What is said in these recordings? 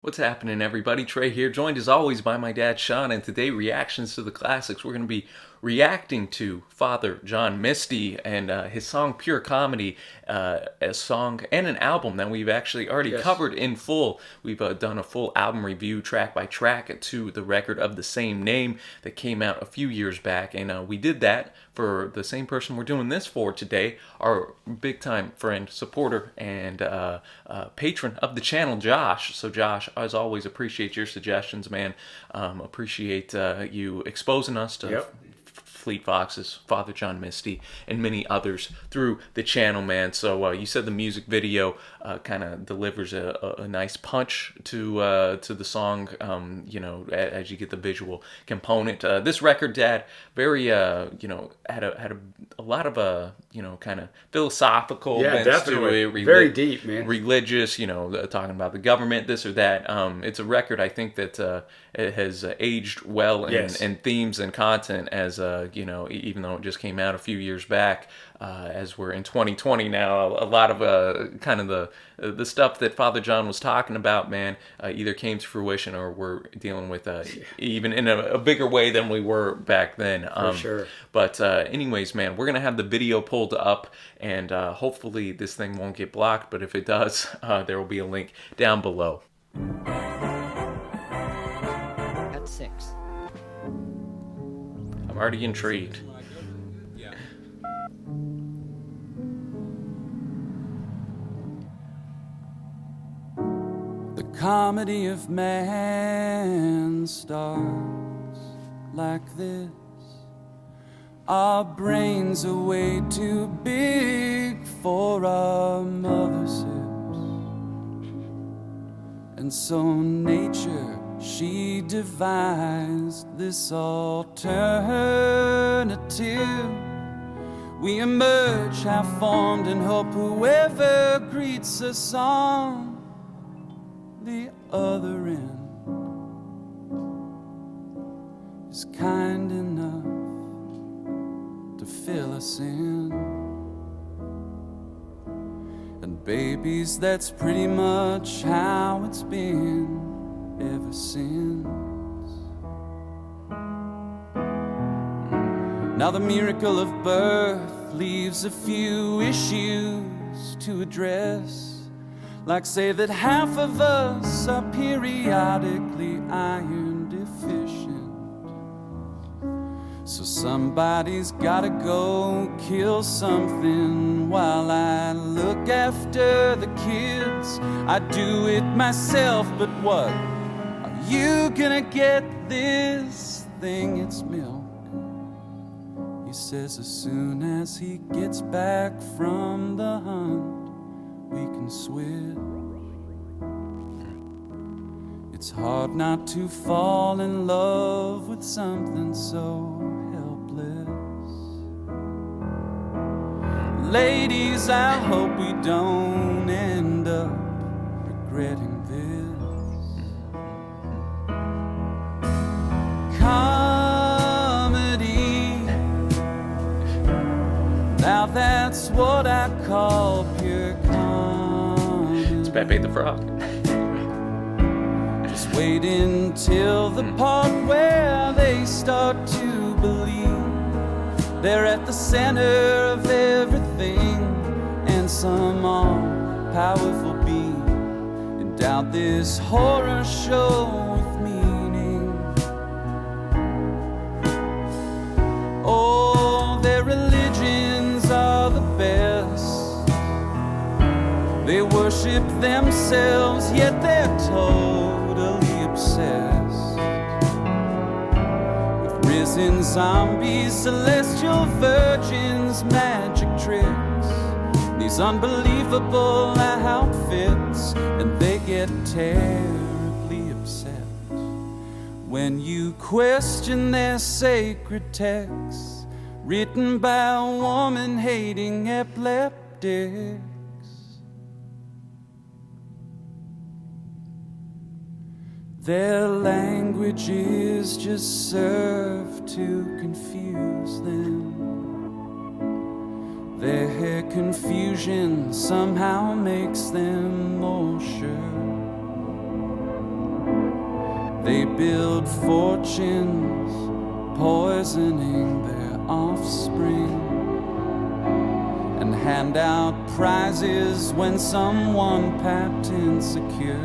What's happening, everybody? Trey here, joined as always by my dad, Sean, and today, reactions to the classics. We're going to be reacting to Father John Misty and his song Pure Comedy, a song and an album that we've actually already covered in full. We've done a full album review, track by track, to the record of the same name that came out a few years back, and we did that for the same person we're doing this for today, our big-time friend, supporter, and patron of the channel, Josh. So Josh, as always, appreciate your suggestions, man. Appreciate you exposing us to Fleet Foxes, Father John Misty, and many others through the channel, man. So you said the music video kind of delivers a nice punch to the song, you know, as you get the visual component. This record, Dad, very you know, had a lot of you know, kind of philosophical bents to it, very deep, man. Religious, you know, talking about the government, this or that. It's a record I think that it has aged well in themes and content, as you know, even though it just came out a few years back. As we're in 2020 now, a lot of kind of the stuff that Father John was talking about, man, either came to fruition or we're dealing with even in a bigger way than we were back then. For sure. But anyways, man, we're gonna have the video pulled up, and hopefully this thing won't get blocked. But if it does, there will be a link down below. At 6. I'm already intrigued. The comedy of man starts like this. Our brains are way too big for our mother's hips, and so nature, she devised this alternative. We emerge half-formed and hope whoever greets us on the other end is kind enough to fill us in. And babies, that's pretty much how it's been ever since. Now the miracle of birth leaves a few issues to address, like say that half of us are periodically iron deficient. So somebody's gotta go kill something while I look after the kids. I do it myself, but what? Are you gonna get this thing? It's milk. He says as soon as he gets back from the hunt, we can swim. It's hard not to fall in love with something so helpless. Ladies, I hope we don't end up regretting this. Comedy, now that's what I call pure comedy. It's Pepe the Frog. Just wait until the part where they start to believe they're at the center of everything, and some all-powerful being endowed this horror show with meaning. Oh, their religions are the best. They worship themselves, yet they're totally obsessed with risen zombies, celestial virgins, magic tricks, these unbelievable outfits, and they get terribly upset when you question their sacred texts written by woman-hating epileptics. Their languages just serve to confuse them. Their confusion somehow makes them more sure. They build fortunes, poisoning their offspring, and hand out prizes when someone patent secure.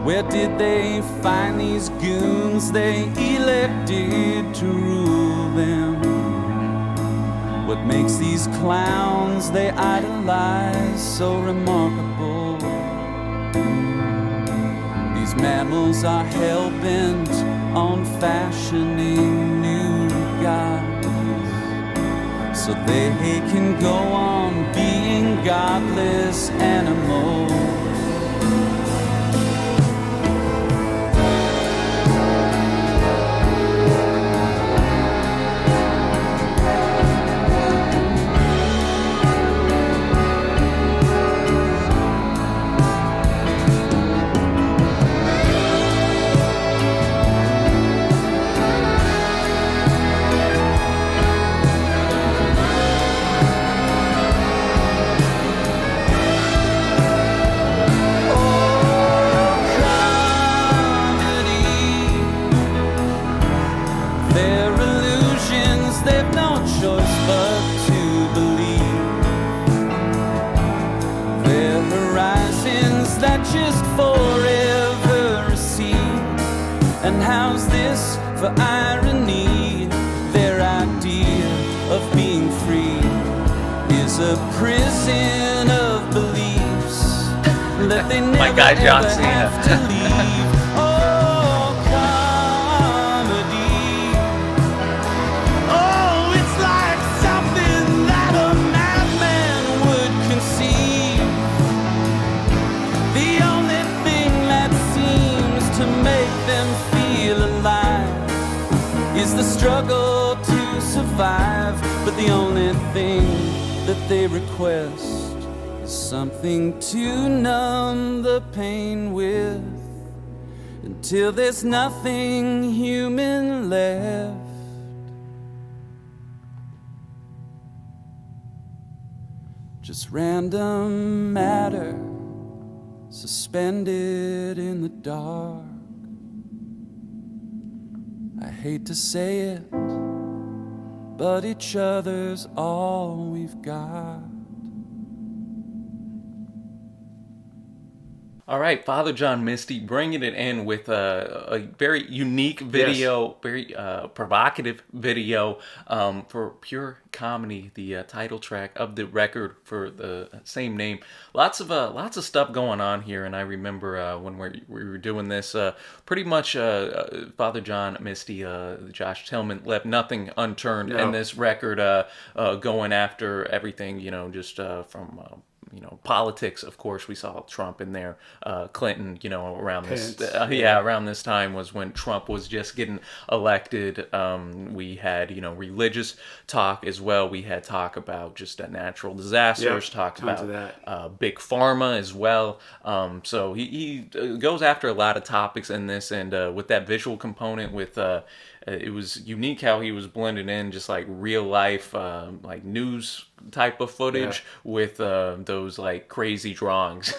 Where did they find these goons they elected to rule them? What makes these clowns they idolize so remarkable? These mammals are hell-bent on fashioning new gods, so they can go on being godless animals. Just forever recede. And how's this for irony? Their idea of being free is a prison of beliefs that they never guy, John ever Cena. have to leave. Oh, comedy. Oh, it's like something that a madman would conceive. The only thing that seems to make them feel alive is the struggle to survive. But the only thing that they request is something to numb the pain with, until there's nothing human left. Just random matter suspended in the dark. I hate to say it, but each other's all we've got. All right, Father John Misty bringing it in with a very unique video, very provocative video for Pure Comedy, the title track of the record for the same name. Lots of stuff going on here, and I remember when we were doing this, pretty much Father John Misty, Josh Tillman left nothing unturned in this record, going after everything, just from. Politics, of course, we saw Trump in there, Clinton, around Pence, around this time was when Trump was just getting elected. We had, religious talk as well. We had talk about just natural disasters, talk about big pharma as well. So he goes after a lot of topics in this, and with that visual component, with it was unique how he was blending in just like real life, like news type of footage with those like crazy drawings.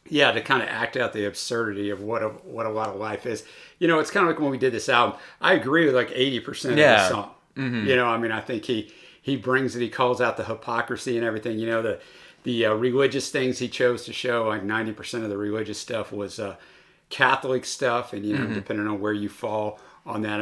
Yeah, to kind of act out the absurdity of what a lot of life is. It's kind of like when we did this album. I agree with like 80% of the song. Mm-hmm. I think he brings it. He calls out the hypocrisy and everything. The religious things he chose to show, like 90% of the religious stuff was Catholic stuff, and depending on where you fall on that,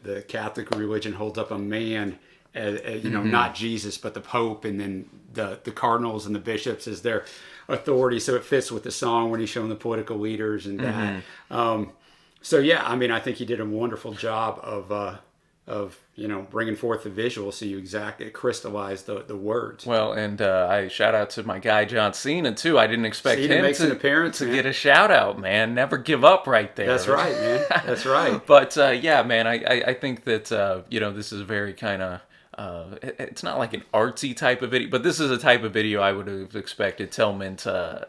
the Catholic religion holds up a man, as not Jesus, but the Pope, and then the cardinals and the bishops as their authority. So it fits with the song when he's showing the political leaders and that. So yeah, I think he did a wonderful job of bringing forth the visual, so you exactly crystallize the words. Well, and I shout out to my guy John Cena too. I didn't expect him makes an appearance, to get a shout out, man. Never give up right there. That's right, man. That's right. But yeah, man, I think that this is very kind of. It's not like an artsy type of video, but this is a type of video I would have expected Tillman to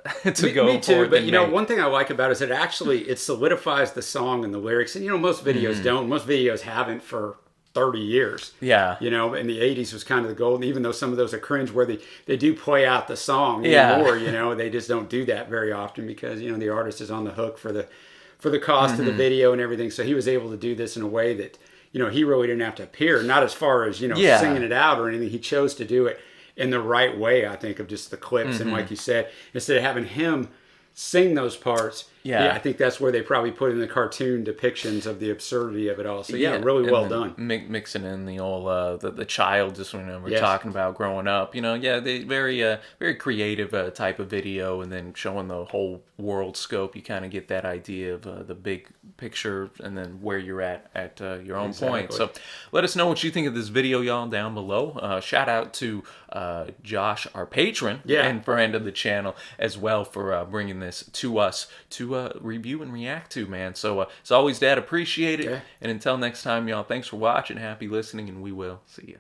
go me too, forward. But one thing I like about it is it solidifies the song and the lyrics. And most videos don't. Most videos haven't for 30 years. Yeah. You know, in the 80s was kind of the golden, even though some of those are cringe where they do play out the song Yeah. anymore, you know, they just don't do that very often because, you know, the artist is on the hook for the cost of the video and everything. So he was able to do this in a way that, you know, he really didn't have to appear, not as far as, you know, singing it out or anything. He chose to do it in the right way, I think, of just the clips. And like you said, instead of having him sing those parts, I think that's where they probably put in the cartoon depictions of the absurdity of it all. So really well done. Mixing in the old the child, just when we're talking about growing up, you know, they very creative type of video, and then showing the whole world scope. You kind of get that idea of the big picture, and then where you're at your own point. So let us know what you think of this video, y'all, down below. Shout out to Josh, our patron and friend of the channel, as well, for bringing this to us to review and react to, man. So as always, Dad, appreciate it. And until next time, y'all, thanks for watching, happy listening, and we will see you.